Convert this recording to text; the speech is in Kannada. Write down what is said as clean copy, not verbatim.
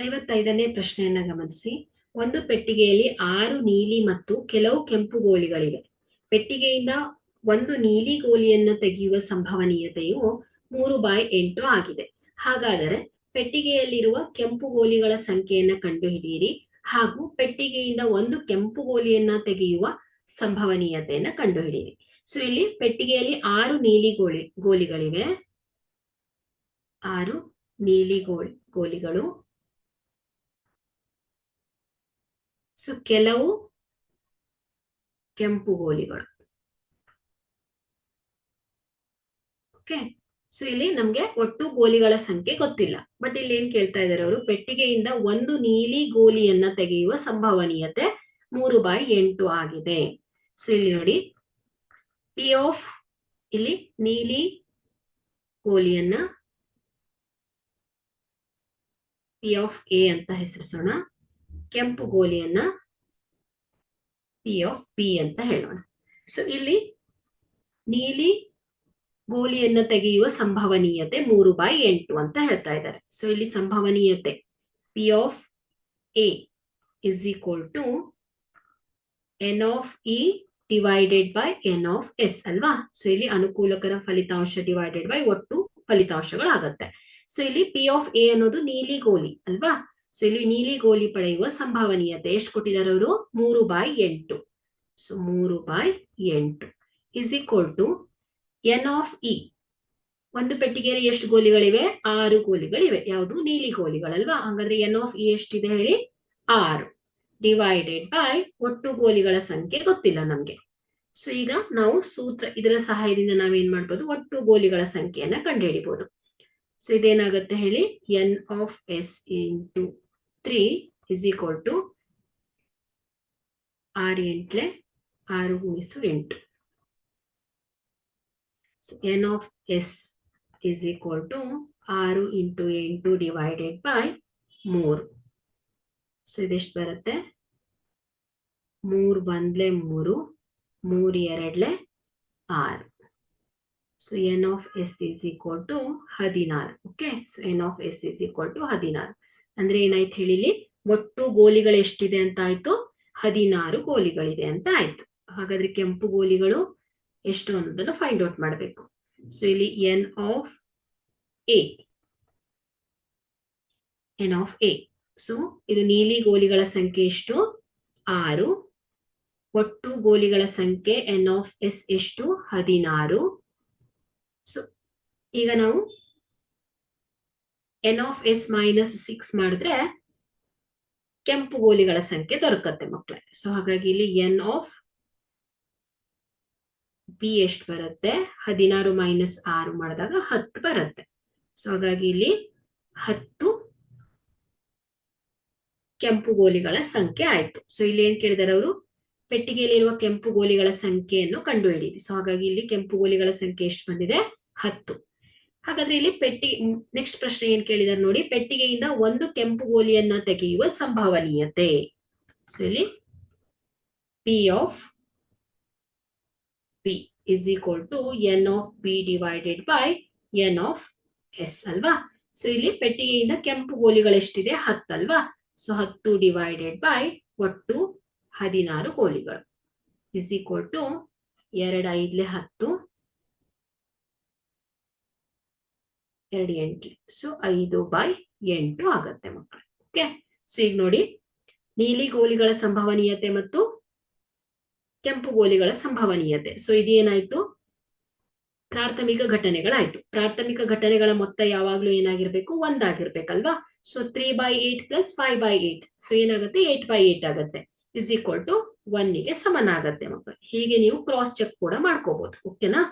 55ನೇ ಪ್ರಶ್ನೆಯನ್ನ ಗಮನಿಸಿ. ಒಂದು ಪೆಟ್ಟಿಗೆಯಲ್ಲಿ 6 ನೀಲಿ ಮತ್ತು ಕೆಲವು ಕೆಂಪು ಗೋಲಿಗಳಿವೆ. ಪೆಟ್ಟಿಗೆಯಿಂದ ಒಂದು ನೀಲಿ ಗೋಲಿಯನ್ನು ತೆಗೆಯುವ ಸಂಭವನೀಯತೆಯು 3/8 ಆಗಿದೆ. ಹಾಗಾದರೆ ಪೆಟ್ಟಿಗೆಯಲ್ಲಿರುವ ಕೆಂಪು ಗೋಲಿಗಳ ಸಂಖ್ಯೆಯನ್ನು ಕಂಡುಹಿಡಿಯಿರಿ ಹಾಗೂ ಪೆಟ್ಟಿಗೆಯಿಂದ ಒಂದು ಕೆಂಪು ಗೋಲಿಯನ್ನ ತೆಗೆಯುವ ಸಂಭವನೀಯತೆಯನ್ನು ಕಂಡುಹಿಡಿಯಿರಿ. ಸೊ ಇಲ್ಲಿ ಪೆಟ್ಟಿಗೆಯಲ್ಲಿ 6 ನೀಲಿ ಗೋಲಿಗಳಿವೆ. 6 ನೀಲಿ ಗೋಲಿಗಳು. ಸೊ ಕೆಲವು ಕೆಂಪು ಗೋಲಿಗಳು. ಓಕೆ, ಸೊ ಇಲ್ಲಿ ನಮ್ಗೆ ಒಟ್ಟು ಗೋಲಿಗಳ ಸಂಖ್ಯೆ ಗೊತ್ತಿಲ್ಲ. ಬಟ್ ಇಲ್ಲಿ ಏನ್ ಕೇಳ್ತಾ ಇದಾರೆ ಅವರು, ಪೆಟ್ಟಿಗೆಯಿಂದ ಒಂದು ನೀಲಿ ಗೋಲಿಯನ್ನ ತೆಗೆಯುವ ಸಂಭವನೀಯತೆ 3/8 ಆಗಿದೆ. ಸೊ ಇಲ್ಲಿ ನೋಡಿ, ಪಿ ಆಫ್ ಇಲ್ಲಿ ನೀಲಿ ಗೋಲಿಯನ್ನ ಪಿ ಆಫ್ ಎ ಅಂತ ಹೆಸರಿಸೋಣ, ಕೆಂಪು ಗೋಲಿಯನ್ನ ಪಿ ಆಫ್ ಬಿ ಅಂತ ಹೇಳೋಣ. ಸೊ ಇಲ್ಲಿ ನೀಲಿ ಗೋಲಿಯನ್ನ ತೆಗೆಯುವ ಸಂಭವನೀಯತೆ 3/8 ಅಂತ ಹೇಳ್ತಾ ಇದ್ದಾರೆ. ಸೊ ಇಲ್ಲಿ ಸಂಭವನೀಯತೆ P of A is equal to N of E divided by N of S ಅಲ್ವಾ. ಸೊ ಇಲ್ಲಿ ಅನುಕೂಲಕರ ಫಲಿತಾಂಶ ಡಿವೈಡೆಡ್ ಬೈ ಒಟ್ಟು ಫಲಿತಾಂಶಗಳಾಗತ್ತೆ. ಸೊ ಇಲ್ಲಿ ಪಿ ಆಫ್ ಎ ಅನ್ನೋದು ನೀಲಿ ಗೋಲಿ ಅಲ್ವಾ. ಸೊ ಇಲ್ಲಿ ನೀಲಿ ಗೋಲಿ ಪಡೆಯುವ ಸಂಭವನೀಯತೆ ಎಷ್ಟು ಕೊಟ್ಟಿದ್ದಾರೆ ಅವರು, 3/8. So 3/8 is equal to N of E. ಒಂದು ಪೆಟ್ಟಿಗೆಯಲ್ಲಿ ಎಷ್ಟು ಗೋಲಿಗಳಿವೆ, 6 ಗೋಲಿಗಳಿವೆ. ಯಾವುದು, ನೀಲಿ ಗೋಲಿಗಳಲ್ವಾ. ಹಾಗಾದ್ರೆ ಎನ್ ಆಫ್ ಇ ಎಷ್ಟಿದೆ ಹೇಳಿ, 6 ಡಿವೈಡೆಡ್ ಬೈ ಒಟ್ಟು ಗೋಲಿಗಳ ಸಂಖ್ಯೆ ಗೊತ್ತಿಲ್ಲ ನಮ್ಗೆ. ಸೊ ಈಗ ನಾವು ಇದರ ಸಹಾಯದಿಂದ ನಾವೇನ್ ಮಾಡ್ಬೋದು, ಒಟ್ಟು ಗೋಲಿಗಳ ಸಂಖ್ಯೆಯನ್ನ ಕಂಡುಹಿಡಿಬಹುದು. ಸೊ ಇದೇನಾಗುತ್ತೆ ಹೇಳಿ, N of S into 3 is equal to 6 × 8 6 × 8. So n of s is equal to 6 × 8 divided by 3. So ಇದೆಷ್ಟು ಬರುತ್ತೆ, 3 1 3, 3 2 6. So n of s is equal to 16. Okay, so n of s is equal to 16. ಅಂದ್ರೆ ಏನಾಯ್ತು ಹೇಳಿಲಿ, ಒಟ್ಟು ಗೋಲಿಗಳು ಎಷ್ಟಿದೆ ಅಂತ ಆಯ್ತು, 16 ಗೋಲಿಗಳಿದೆ ಅಂತ ಆಯ್ತು. ಹಾಗಾದ್ರೆ ಕೆಂಪು ಗೋಲಿಗಳು ಎಷ್ಟು ಅನ್ನೋದನ್ನು ಫೈಂಡ್ ಔಟ್ ಮಾಡಬೇಕು. ಸೊ ಇಲ್ಲಿ ಎನ್ ಆಫ್ ಎ. ಸೊ ಇದು ನೀಲಿ ಗೋಲಿಗಳ ಸಂಖ್ಯೆ ಎಷ್ಟು, 6. ಒಟ್ಟು ಗೋಲಿಗಳ ಸಂಖ್ಯೆ ಎನ್ ಆಫ್ ಎಸ್ ಎಷ್ಟು, 16. ಸೊ ಈಗ ನಾವು ಎನ್ ಆಫ್ ಎಸ್ ಮೈನಸ್ 6 ಮಾಡಿದ್ರೆ ಕೆಂಪು ಗೋಲಿಗಳ ಸಂಖ್ಯೆ ದೊರಕತ್ತೆ ಮಕ್ಕಳೇ. ಸೊ ಹಾಗಾಗಿ ಇಲ್ಲಿ ಎನ್ ಆಫ್ ಬಿ ಎಷ್ಟು ಬರುತ್ತೆ, 16 ಮೈನಸ್ 6 ಮಾಡಿದಾಗ 10 ಬರುತ್ತೆ. ಸೊ ಹಾಗಾಗಿ ಇಲ್ಲಿ 10 ಕೆಂಪು ಗೋಲಿಗಳ ಸಂಖ್ಯೆ ಆಯ್ತು. ಸೊ ಇಲ್ಲಿ ಏನ್ ಕೇಳಿದಾರೆ ಅವರು, ಪೆಟ್ಟಿಗೆಯಲ್ಲಿರುವ ಕೆಂಪು ಗೋಲಿಗಳ ಸಂಖ್ಯೆಯನ್ನು ಕಂಡುಹಿಡಿಯಿರಿ. ಸೊ ಹಾಗಾಗಿ ಇಲ್ಲಿ ಕೆಂಪು ಗೋಲಿಗಳ ಸಂಖ್ಯೆ ಎಷ್ಟು ಬಂದಿದೆ, 10. ಹಾಗಾದ್ರೆ ಇಲ್ಲಿ ನೆಕ್ಸ್ಟ್ ಪ್ರಶ್ನೆ ಏನ್ ಕೇಳಿದಾರೆ ನೋಡಿ, ಪೆಟ್ಟಿಗೆಯಿಂದ ಒಂದು ಕೆಂಪು ಗೋಲಿಯನ್ನ ತೆಗೆಯುವ ಸಂಭವನೀಯತೆ. ಸೊ ಇಲ್ಲಿ P of B is equal to n of b divided by n of s ಅಲ್ವಾ. ಸೊ ಇಲ್ಲಿ ಪೆಟ್ಟಿಗೆಯಿಂದ ಕೆಂಪು ಗೋಲಿಗಳು ಎಷ್ಟಿದೆ, 10 ಅಲ್ವಾ. ಸೊ 10 ಡಿವೈಡೆಡ್ ಬೈ ಒಟ್ಟು 16 ಗೋಲಿಗಳು is equal to 2 5 10 2 8. ಸೊ 5/8 ಆಗತ್ತೆ ಮಕ್ಕಳು. ಓಕೆ, ಸೊ ಈಗ ನೋಡಿ, ನೀಲಿ ಗೋಲಿಗಳ ಸಂಭವನೀಯತೆ ಮತ್ತು ಕೆಂಪು ಗೋಲಿಗಳ ಸಂಭವನೀಯತೆ. ಸೊ ಇದೇನಾಯ್ತು, ಪ್ರಾಥಮಿಕ ಘಟನೆಗಳಾಯ್ತು. ಪ್ರಾಥಮಿಕ ಘಟನೆಗಳ ಮೊತ್ತ ಯಾವಾಗ್ಲೂ ಏನಾಗಿರ್ಬೇಕು, 1 ಆಗಿರ್ಬೇಕಲ್ವಾ. ಸೊ 3/8 ಪ್ಲಸ್ 5/8, ಸೊ ಏನಾಗುತ್ತೆ, 8/8 ಆಗತ್ತೆ, ಇಸ್ ಈಕ್ವಲ್ ಟು 1 ಗೆ ಸಮನಾಗತ್ತೆ ಮಕ್ಕಳು. ಹೀಗೆ ನೀವು ಕ್ರಾಸ್ ಚೆಕ್ ಕೂಡ ಮಾಡ್ಕೋಬಹುದು. ಓಕೆನಾ.